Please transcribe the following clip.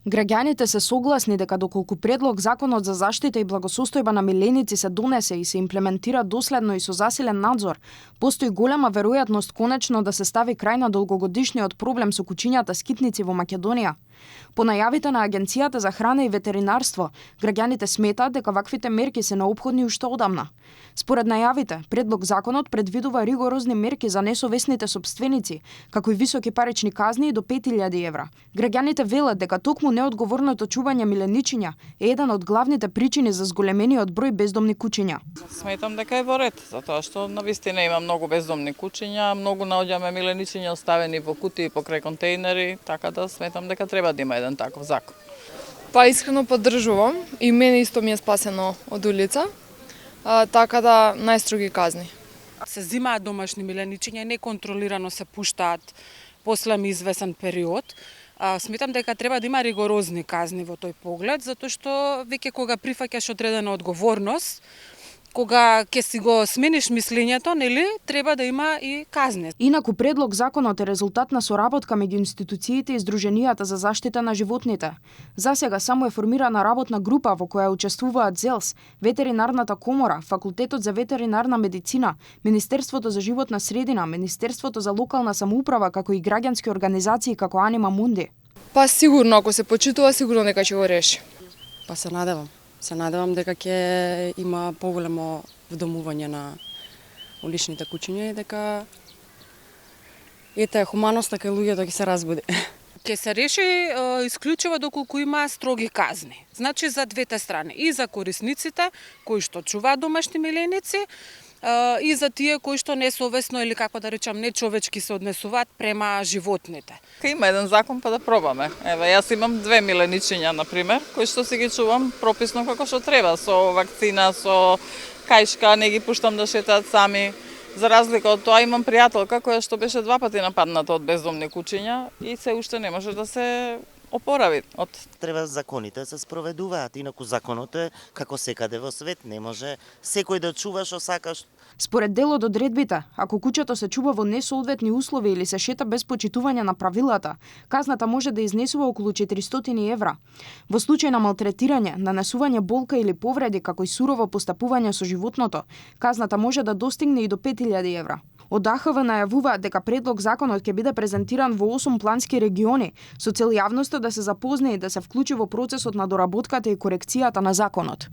Граѓаните се согласни дека доколку предлог Законот за заштита и благосостојба на миленици се донесе и се имплементира доследно и со засилен надзор, постои голема веројатност конечно да се стави крај на долгогодишниот проблем со кучињата скитници во Македонија. По најавите на Агенцијата за храна и ветеринарство, граѓаните сметаат дека ваквите мерки се неопходни уште одамна. Според најавите, предлог Законот предвидува ригорозни мерки за несовесните сопственици, како и високи парични казни до 5000 евра. Граѓаните велат дека токму неодговорното чување миленичиња е еден од главните причини за зголемениот број бездомни кучиња. Сметам дека е во ред, затоа што навистина има многу бездомни кучиња, многу наоѓаме миленичиња оставени во кутии покрај контејнери, така да сметам дека треба да има еден таков закон. Па искрено поддржувам и мене исто ми е спасено од улица, така да најстроги казни. Се зимаат домашни миленичиња, неконтролирано се пуштаат после извесен период. Сметам дека треба да има ригорозни казни во тој поглед, затоа што веќе кога прифаќаш одредена одговорност, кога ќе си го смениш мислењето, нели, треба да има и казни. Инаку предлог Законот е резултат на соработка меѓу институциите и Сдруженијата за заштита на животните. Засега само е формирана работна група во која учествуваат ЗЕЛС, Ветеринарната комора, Факултетот за ветеринарна медицина, Министерството за животна средина, Министерството за локална самоуправа, како и граѓански организации како Анима Мунди. Па сигурно, ако се почитува, сигурно дека ќе го реши. Па се надевам. Се надевам дека ќе има поголемо вдомување на уличните кучиња и дека хуманоста кај луѓето ќе се разбуди. Ќе се реши исклучиво доколку има строги казни. Значи за двете страни, и за корисниците кои што чуваат домашни миленици, и за тие кои што несовесно или како да речам нечовечки се однесуваат према животните. Има еден закон па да пробаме. Еве јас имам 2 миленичиња на пример, кои што си ги чувам прописно како што треба, со вакцина, со кајшка, не ги пуштам да шетаат сами. За разлика од тоа имам пријателка која што беше 2 пати нападната од бездомни кучиња и се уште не може да се опорави од. Треба законите да се спроведуваат, инаку законот е како секаде во свет, не може секој да чува што сакаш. Според дел од одредбите, ако кучето се чува во несоодветни услови или се шета без почитување на правилата, казната може да изнесува околу 400 евра. Во случај на малтретирање, нанесување болка или повреди, како и сурово постапување со животното, казната може да достигне и до 5000 евра. Од АХВ најавуваат дека предлог Законот ќе биде презентиран во 8 плански региони, со цел јавноста да се запознае и да се вклучи во процесот на доработката и корекцијата на Законот.